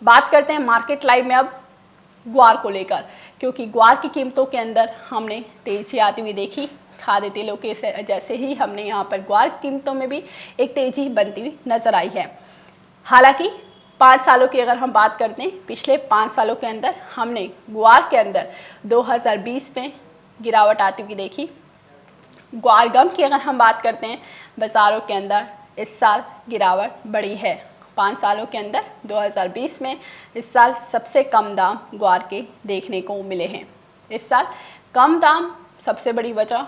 बात करते हैं मार्केट लाइव में अब ग्वार को लेकर, क्योंकि ग्वार की कीमतों के अंदर हमने तेजी आती हुई देखी। खाद्य तेलों के जैसे ही हमने यहाँ पर ग्वार कीमतों में भी एक तेजी बनती हुई नजर आई है। हालांकि 5 सालों की अगर हम बात करते हैं, पिछले 5 सालों के अंदर हमने ग्वार के अंदर 2020 में गिरावट आती हुई देखी। ग्वार गम की अगर हम बात करते हैं, बाजारों के अंदर इस साल गिरावट बढ़ी है। 5 सालों के अंदर 2020 में इस साल सबसे कम दाम ग्वार के देखने को मिले हैं। इस साल कम दाम सबसे बड़ी वजह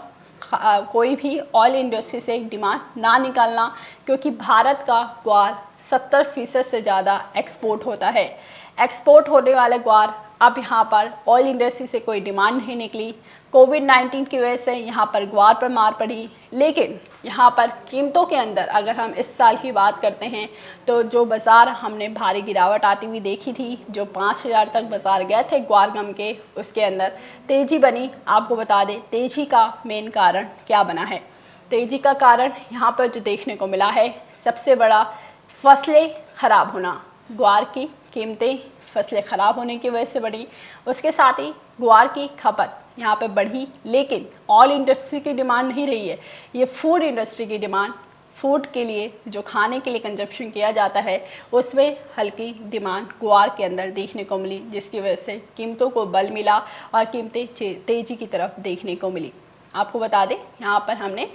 कोई भी ऑयल इंडस्ट्री से डिमांड ना निकालना, क्योंकि भारत का ग्वार 70% से ज़्यादा एक्सपोर्ट होता है। एक्सपोर्ट होने वाले ग्वार अब यहाँ पर ऑयल इंडस्ट्री से कोई डिमांड नहीं निकली। कोविड-19 की वजह से यहाँ पर ग्वार पर मार पड़ी, लेकिन यहाँ पर कीमतों के अंदर अगर हम इस साल की बात करते हैं तो जो बाज़ार हमने भारी गिरावट आती हुई देखी थी, जो 5000 तक बाज़ार गए थे ग्वार गम के, उसके अंदर तेज़ी बनी। आपको बता दें तेज़ी का मेन कारण क्या बना है। तेज़ी का कारण यहाँ पर जो देखने को मिला है, सबसे बड़ा फसलें ख़राब होना। ग्वार की कीमतें फसलें ख़राब होने की वजह से बढ़ी, उसके साथ ही ग्वार की खपत यहाँ पे बढ़ी, लेकिन ऑयल इंडस्ट्री की डिमांड नहीं रही है, ये फूड इंडस्ट्री की डिमांड, फूड के लिए जो खाने के लिए कंजप्शन किया जाता है उसमें हल्की डिमांड ग्वार के अंदर देखने को मिली, जिसकी वजह से कीमतों को बल मिला और कीमतें तेज़ी की तरफ देखने को मिली। आपको बता दें यहाँ पर हमने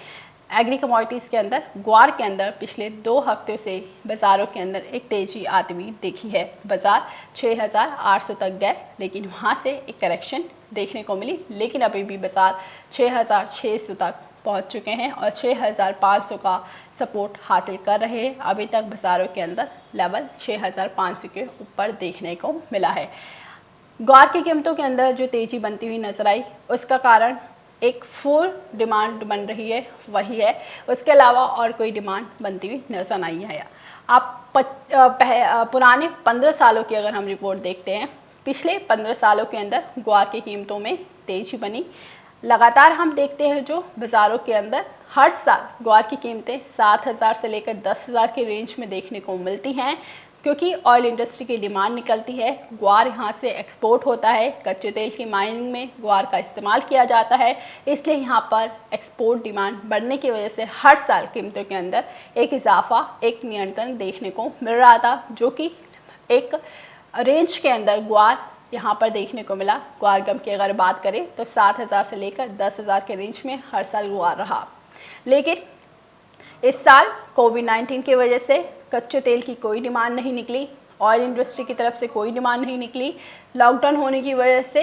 एग्री कमोडिटीज़ के अंदर ग्वार के अंदर पिछले 2 हफ्ते से बाज़ारों के अंदर एक तेज़ी आती हुई देखी है। बाज़ार 6800 तक गए, लेकिन वहाँ से एक करेक्शन देखने को मिली, लेकिन अभी भी बाज़ार 6600 तक पहुँच चुके हैं और 6500 का सपोर्ट हासिल कर रहे हैं। अभी तक बाज़ारों के अंदर लेवल 6500 के ऊपर देखने को मिला है। ग्वार की कीमतों के अंदर जो तेज़ी बनती हुई नजर आई, उसका कारण एक फुल डिमांड बन रही है, वही है। उसके अलावा और कोई डिमांड बनती हुई नजर नहीं आया। आप पुराने 15 सालों की अगर हम रिपोर्ट देखते हैं, पिछले 15 सालों के अंदर ग्वार की कीमतों में तेजी बनी। लगातार हम देखते हैं जो बाज़ारों के अंदर हर साल ग्वार की कीमतें 7000 से लेकर 10000 के रेंज में देखने को मिलती हैं, क्योंकि ऑयल इंडस्ट्री की डिमांड निकलती है। ग्वार यहाँ से एक्सपोर्ट होता है, कच्चे तेल की माइनिंग में ग्वार का इस्तेमाल किया जाता है, इसलिए यहाँ पर एक्सपोर्ट डिमांड बढ़ने की वजह से हर साल कीमतों के अंदर एक इजाफा, एक नियंत्रण देखने को मिल रहा था, जो कि एक रेंज के अंदर ग्वार यहाँ पर देखने को मिला। ग्वार गम की अगर बात करें तो 7000 से लेकर 10000 के रेंज में हर साल ग्वार रहा, लेकिन इस साल कोविड-19 की वजह से कच्चे तेल की कोई डिमांड नहीं निकली, ऑयल इंडस्ट्री की तरफ से कोई डिमांड नहीं निकली। लॉकडाउन होने की वजह से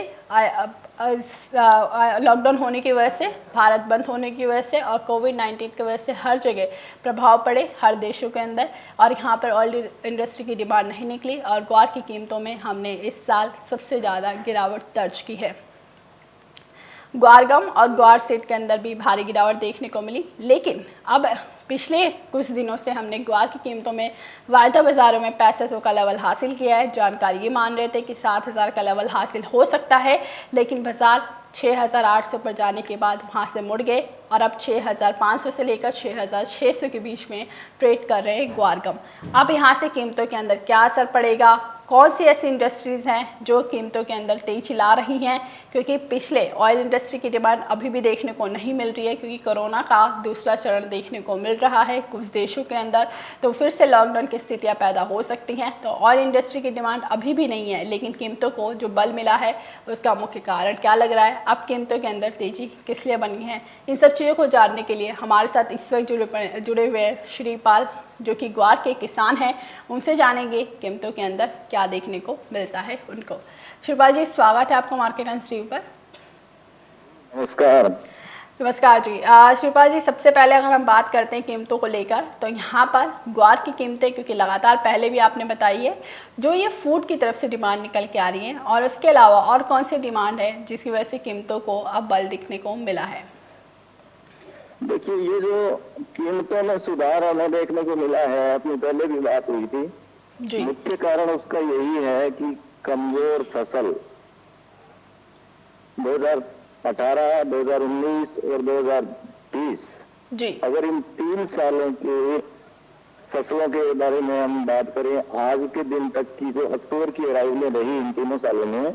भारत बंद होने की वजह से और कोविड-19 की वजह से हर जगह प्रभाव पड़े, हर देशों के अंदर, और यहाँ पर ऑयल इंडस्ट्री की डिमांड नहीं निकली और ग्वार की कीमतों में हमने इस साल सबसे ज़्यादा गिरावट दर्ज की है। ग्वार गम और ग्वार सीड के अंदर भी भारी गिरावट देखने को मिली, लेकिन अब पिछले कुछ दिनों से हमने ग्वार की कीमतों में वायदा बाज़ारों में 6500 का लेवल हासिल किया है। जानकारी ये मान रहे थे कि 7000 का लेवल हासिल हो सकता है, लेकिन बाज़ार 6800 पर जाने के बाद वहाँ से मुड़ गए और अब 6500 से लेकर 6600 के बीच में ट्रेड कर रहे हैं ग्वार गम। अब यहाँ से कीमतों के अंदर क्या असर पड़ेगा, कौन सी ऐसी इंडस्ट्रीज़ हैं जो कीमतों के अंदर तेजी ला रही हैं, क्योंकि पिछले ऑयल इंडस्ट्री की डिमांड अभी भी देखने को नहीं मिल रही है, क्योंकि कोरोना का दूसरा चरण देखने को मिल रहा है कुछ देशों के अंदर, तो फिर से लॉकडाउन की स्थितियां पैदा हो सकती हैं। तो ऑयल इंडस्ट्री की डिमांड अभी भी नहीं है, लेकिन कीमतों को जो बल मिला है उसका मुख्य कारण क्या लग रहा है, अब कीमतों के अंदर तेजी किस लिए बनी है, इन सब चीज़ों को जानने के लिए हमारे साथ इस वक्त जुड़े हुए श्रीपाल, जो कि ग्वार के किसान हैं, उनसे जानेंगे कीमतों के अंदर क्या देखने को मिलता है उनको। श्रीपाल जी, स्वागत है आपको मार्केट एंड स्ट्रीम पर। नमस्कार। नमस्कार जी। श्रीपाल जी, सबसे पहले अगर हम बात करते हैं कीमतों को लेकर, तो यहाँ पर ग्वार की कीमतें, क्योंकि लगातार पहले भी आपने बताई है जो ये फूड की तरफ से डिमांड निकल के आ रही है, और उसके अलावा और कौन सी डिमांड है जिसकी वजह से कीमतों को अब बल दिखने को मिला है? देखिए, ये जो कीमतों में सुधार हमें देखने को मिला है, अपनी पहले भी बात हुई थी, मुख्य कारण उसका यही है कि कमजोर फसल 2018, 2019 और 2020, अगर इन 3 सालों के फसलों के बारे में हम बात करें, आज के दिन तक की जो अक्टूबर की अराइवलें रही इन तीनों सालों में,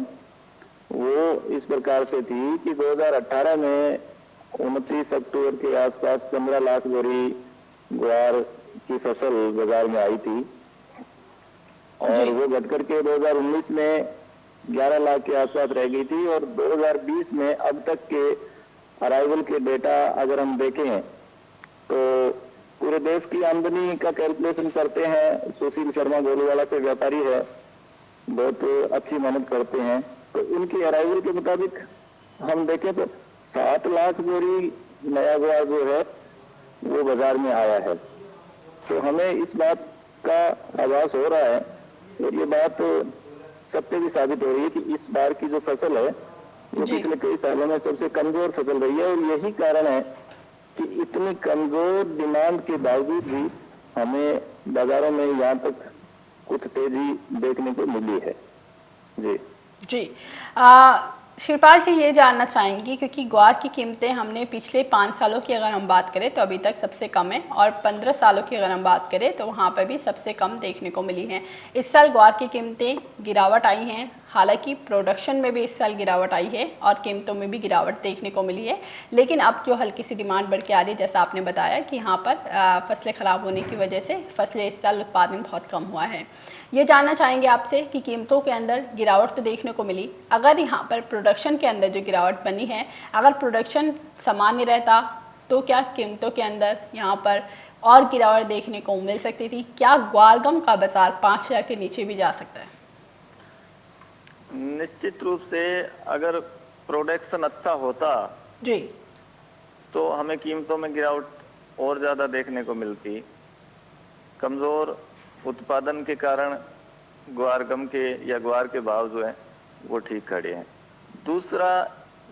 वो इस प्रकार से थी कि 2018 में 29 अक्टूबर के आसपास 15 लाख बोरी ग्वार की फसल बाजार में आई थी, और वो घट करके 2019 में 11 लाख के आसपास रह गई थी। और 2020 में अब तक के अराइवल के डेटा अगर हम देखें तो पूरे देश की आमदनी का कैलकुलेशन करते हैं, सुशील शर्मा गोलूवाला से व्यापारी है, बहुत अच्छी मेहनत करते हैं, तो उनकी अराइवल के मुताबिक हम देखें तो 7 लाख बोरी नया ग्वार जो है वो बाजार में आया है। तो हमें इस बात का आभास हो रहा है, और ये बात सत्य भी साबित हो रही है कि इस बार की जो फसल है वो पिछले कई सालों में सबसे कमजोर फसल रही है। और यही कारण है कि इतनी कमजोर डिमांड के बावजूद भी हमें बाजारों में यहाँ तक कुछ तेजी देखने को मिली है। जी जी। शिवपाल जी, ये जानना चाहेंगी क्योंकि ग्वार की कीमतें हमने पिछले 5 सालों की अगर हम बात करें तो अभी तक सबसे कम है, और 15 सालों की अगर हम बात करें तो वहाँ पर भी सबसे कम देखने को मिली हैं। इस साल ग्वार की कीमतें गिरावट आई हैं, हालांकि प्रोडक्शन में भी इस साल गिरावट आई है और कीमतों में भी गिरावट देखने को मिली है, लेकिन अब जो हल्की सी डिमांड बढ़ के आ रही है, जैसा आपने बताया कि यहाँ पर फसलें ख़राब होने की वजह से फसलें इस साल उत्पादन बहुत कम हुआ है। ये जानना चाहेंगे आपसे कि कीमतों के अंदर गिरावट तो देखने को मिली, अगर यहाँ पर प्रोडक्शन के अंदर जो गिरावट बनी है, अगर प्रोडक्शन सामान्य रहता तो क्या कीमतों के अंदर यहाँ पर और गिरावट देखने को मिल सकती थी? क्या ग्वारगम का बाजार 5,000 के नीचे भी जा सकता है? निश्चित रूप से अगर प्रोडक्शन अच्छा होता जी, तो हमें कीमतों में गिरावट और ज्यादा देखने को मिलती। कमजोर उत्पादन के कारण ग्वारगम के या ग्वार के भाव जो है वो ठीक खड़े हैं। दूसरा,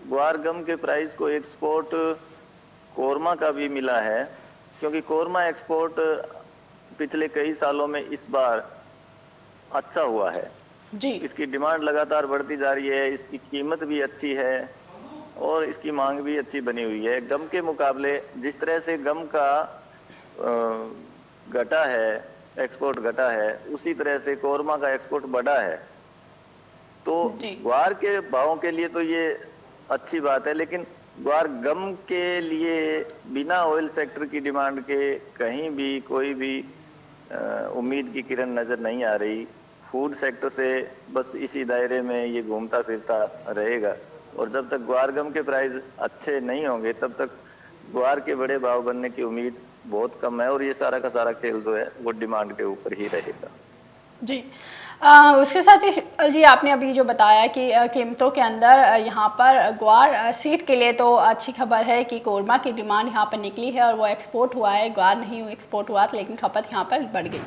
ग्वारगम के प्राइस को एक्सपोर्ट कोरमा का भी मिला है, क्योंकि कोरमा एक्सपोर्ट पिछले कई सालों में इस बार अच्छा हुआ है जी, इसकी डिमांड लगातार बढ़ती जा रही है, इसकी कीमत भी अच्छी है और इसकी मांग भी अच्छी बनी हुई है। गम के मुकाबले जिस तरह से गम का घटा है, एक्सपोर्ट घटा है, उसी तरह से कोरमा का एक्सपोर्ट बढ़ा है। तो ग्वार के भावों के लिए तो ये अच्छी बात है, लेकिन ग्वार गम के लिए बिना ऑयल सेक्टर की डिमांड के कहीं भी कोई भी उम्मीद की किरण नजर नहीं आ रही। फूड सेक्टर से बस इसी दायरे में ये घूमता फिरता रहेगा, और जब तक ग्वार गम के प्राइस अच्छे नहीं होंगे तब तक ग्वार के बड़े भाव बनने की उम्मीद बहुत कम है, और ये सारा का सारा खेल जो है वो डिमांड के ऊपर ही रहेगा। जी। उसके साथ ही जी, आपने अभी जो बताया कि कीमतों के अंदर यहाँ पर ग्वार सीड के लिए तो अच्छी खबर है कि कोरमा की डिमांड यहाँ पर निकली है और वो एक्सपोर्ट हुआ है, ग्वार नहीं एक्सपोर्ट हुआ था, लेकिन खपत यहाँ पर बढ़ गई।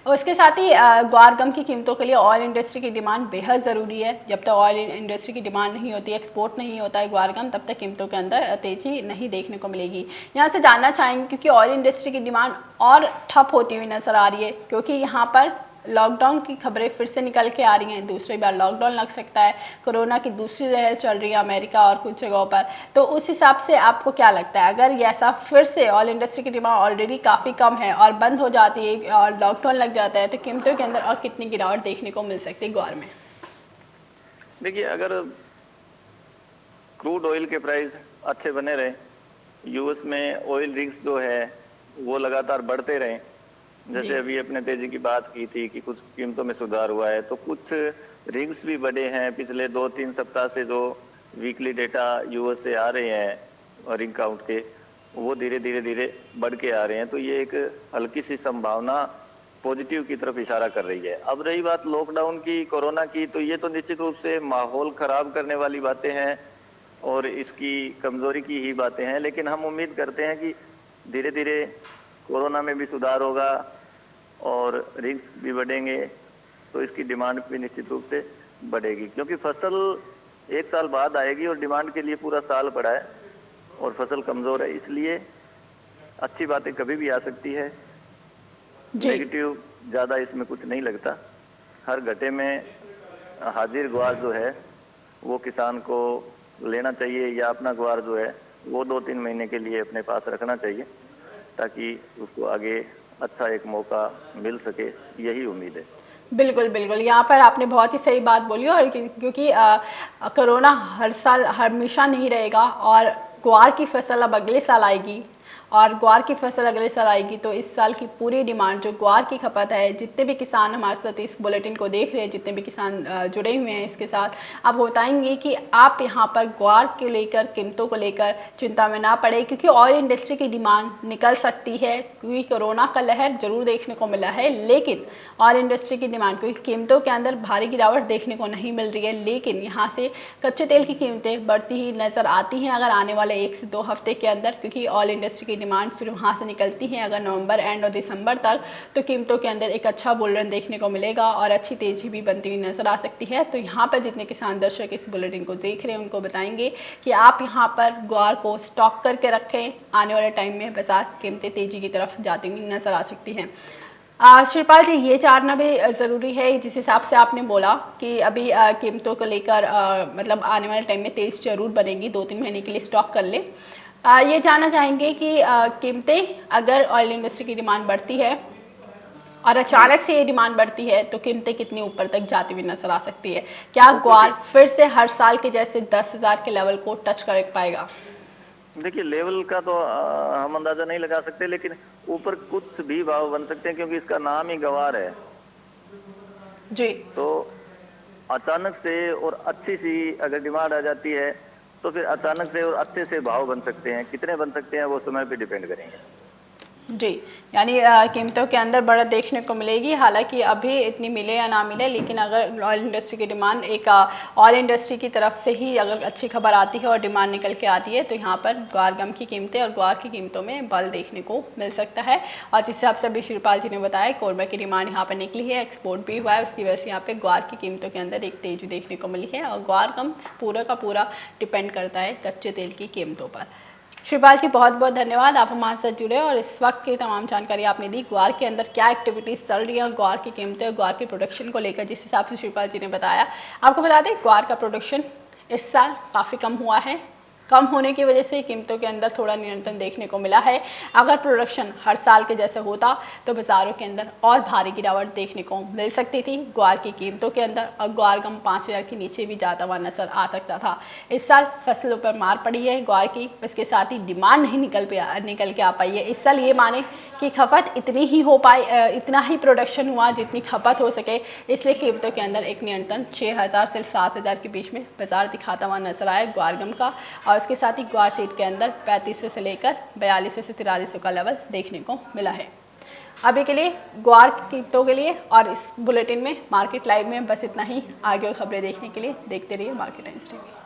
उसके साथ ही ग्वार गम की कीमतों के लिए ऑयल इंडस्ट्री की डिमांड बेहद ज़रूरी है। जब तक ऑयल इंडस्ट्री की डिमांड नहीं होती, एक्सपोर्ट नहीं होता है ग्वार गम, तब तक कीमतों के अंदर तेज़ी नहीं देखने को मिलेगी। यहाँ से जानना चाहेंगे क्योंकि ऑयल इंडस्ट्री की डिमांड और ठप होती हुई नज़र आ रही है, क्योंकि यहाँ पर लॉकडाउन की खबरें फिर से निकल के आ रही हैं, दूसरी बार लॉकडाउन लग सकता है, कोरोना की दूसरी लहर चल रही है अमेरिका और कुछ जगहों पर। तो उस हिसाब से आपको क्या लगता है, अगर ये ऐसा फिर से ऑयल इंडस्ट्री की डिमांड ऑलरेडी काफ़ी कम है और बंद हो जाती है और लॉकडाउन लग जाता है, तो कीमतों के अंदर और कितनी गिरावट देखने को मिल सकती है ग्वार में? देखिए, अगर क्रूड ऑयल के प्राइस अच्छे बने रहे, यूएस में ऑयल रिग्स जो है वो लगातार बढ़ते रहे, जैसे अभी अपने तेजी की बात की थी कि कुछ कीमतों में सुधार हुआ है, तो कुछ रिग्स भी बढ़े हैं। पिछले 2-3 सप्ताह से जो वीकली डेटा यूएस से आ रहे हैं रिग काउंट के, वो धीरे धीरे बढ़ के आ रहे हैं। तो ये एक हल्की सी संभावना पॉजिटिव की तरफ इशारा कर रही है। अब रही बात लॉकडाउन की, कोरोना की, तो ये तो निश्चित रूप से माहौल खराब करने वाली बातें हैं और इसकी कमजोरी की ही बातें हैं, लेकिन हम उम्मीद करते हैं कि धीरे धीरे कोरोना में भी सुधार होगा और रिस्क भी बढ़ेंगे, तो इसकी डिमांड भी निश्चित रूप से बढ़ेगी, क्योंकि फसल 1 साल बाद आएगी और डिमांड के लिए पूरा साल पड़ा है और फसल कमजोर है, इसलिए अच्छी बातें कभी भी आ सकती है। नेगेटिव ज्यादा इसमें कुछ नहीं लगता। हर घटे में हाजिर ग्वार जो है वो किसान को लेना चाहिए, या अपना ग्वार जो है वो 2-3 महीने के लिए अपने पास रखना चाहिए, ताकि उसको आगे अच्छा एक मौका मिल सके, यही उम्मीद है। बिल्कुल बिल्कुल, यहाँ पर आपने बहुत ही सही बात बोली। और क्योंकि कोरोना हर साल हमेशा नहीं रहेगा, और ग्वार की फसल अब अगले साल आएगी, और ग्वार की फसल अगले साल आएगी, तो इस साल की पूरी डिमांड जो ग्वार की खपत है, जितने भी किसान हमारे साथ इस बुलेटिन को देख रहे हैं, जितने भी किसान जुड़े हुए हैं इसके साथ, आप बताएंगे कि आप यहाँ पर ग्वार को लेकर, कीमतों को लेकर चिंता में ना पड़े, क्योंकि ऑयल इंडस्ट्री की डिमांड निकल सकती है। क्योंकि कोरोना का लहर जरूर देखने को मिला है, लेकिन ऑयल इंडस्ट्री की डिमांड, क्योंकि कीमतों के अंदर भारी गिरावट देखने को नहीं मिल रही है, लेकिन यहाँ से कच्चे तेल की कीमतें बढ़ती ही नज़र आती हैं अगर आने वाले 1 से 2 हफ्ते के अंदर, क्योंकि ऑयल इंडस्ट्री की डिमांड फिर वहाँ से निकलती है अगर नवंबर एंड और दिसंबर तक, तो कीमतों के अंदर एक अच्छा बुल रन देखने को मिलेगा और अच्छी तेजी भी बनती हुई नजर आ सकती है। तो यहाँ पर जितने किसान दर्शक इस बुलेटिन को देख रहे हैं उनको बताएंगे कि आप यहाँ पर ग्वार को स्टॉक करके रखें, आने वाले टाइम में बाजार कीमतें तेजी की तरफ जाती हुई नजर आ सकती हैं। शिवपाल जी, ये जानना भी ज़रूरी है, जिस हिसाब से आपने बोला कि अभी कीमतों को लेकर मतलब आने वाले टाइम में तेज़ जरूर बनेगी, 2-3 महीने के लिए स्टॉक कर ले। ये जानना चाहेंगे कि कीमतें, अगर ऑयल इंडस्ट्री की डिमांड बढ़ती है और अचानक से ये डिमांड बढ़ती है, तो कीमतें कितनी ऊपर तक जाती हुई नजर आ सकती है? क्या ग्वार फिर से हर साल के जैसे 10,000 के लेवल को टच कर पाएगा? देखिए, लेवल का तो हम अंदाजा नहीं लगा सकते, लेकिन ऊपर कुछ भी भाव बन सकते हैं, क्योंकि इसका नाम ही ग्वार है जी। तो अचानक से और अच्छी सी अगर डिमांड आ जाती है, तो फिर अचानक से और अच्छे से भाव बन सकते हैं। कितने बन सकते हैं वो समय पे डिपेंड करेंगे। जी, यानी कीमतों के अंदर बढ़त देखने को मिलेगी। हालांकि अभी इतनी मिले या ना मिले, लेकिन अगर ऑयल इंडस्ट्री की डिमांड, एक ऑयल इंडस्ट्री की तरफ से ही अगर अच्छी खबर आती है और डिमांड निकल के आती है, तो यहाँ पर ग्वार गम की कीमतें और ग्वार की कीमतों में बल देखने को मिल सकता है। और जिस हिसाब से अभी शिवपाल जी ने बताया, कोरमा की डिमांड यहाँ पर निकली है, एक्सपोर्ट भी हुआ है, उसकी वजह से यहाँ पर ग्वार की कीमतों के अंदर एक तेजी देखने को मिली है। और ग्वार गम पूरा का पूरा डिपेंड करता है कच्चे तेल की कीमतों पर। शिवपाल जी, बहुत बहुत धन्यवाद, आप हमारे साथ जुड़े और इस वक्त की तमाम जानकारी आपने दी। ग्वार के अंदर क्या एक्टिविटीज़ चल रही है, ग्वार की कीमतें और ग्वार की प्रोडक्शन को लेकर जिस हिसाब से शिवपाल जी ने बताया। आपको बता दें, ग्वार का प्रोडक्शन इस साल काफ़ी कम हुआ है। कम होने की वजह से कीमतों के अंदर थोड़ा नियंत्रण देखने को मिला है। अगर प्रोडक्शन हर साल के जैसे होता, तो बाज़ारों के अंदर और भारी गिरावट देखने को मिल सकती थी ग्वार की कीमतों के अंदर, और ग्वार गम 5,000 के नीचे भी जाता हुआ नजर आ सकता था। इस साल फसलों पर मार पड़ी है ग्वार की, इसके साथ ही डिमांड नहीं निकल के आ पाई है। इस साल ये माने कि खपत इतनी ही हो पाई, इतना ही प्रोडक्शन हुआ जितनी खपत हो सके, इसलिए कीमतों के अंदर एक नियंत्रण 6,000 से 7,000 के बीच में बाजार दिखाता हुआ नजर आया ग्वार गम का। और उसके साथ ही ग्वार सीड के अंदर 3500 से लेकर 4200 से 4300 का लेवल देखने को मिला है। अभी के लिए ग्वार कीमतों के लिए और इस बुलेटिन में मार्केट लाइव में बस इतना ही। आगे और खबरें देखने के लिए देखते रहिए मार्केट टाइम्स टीवी।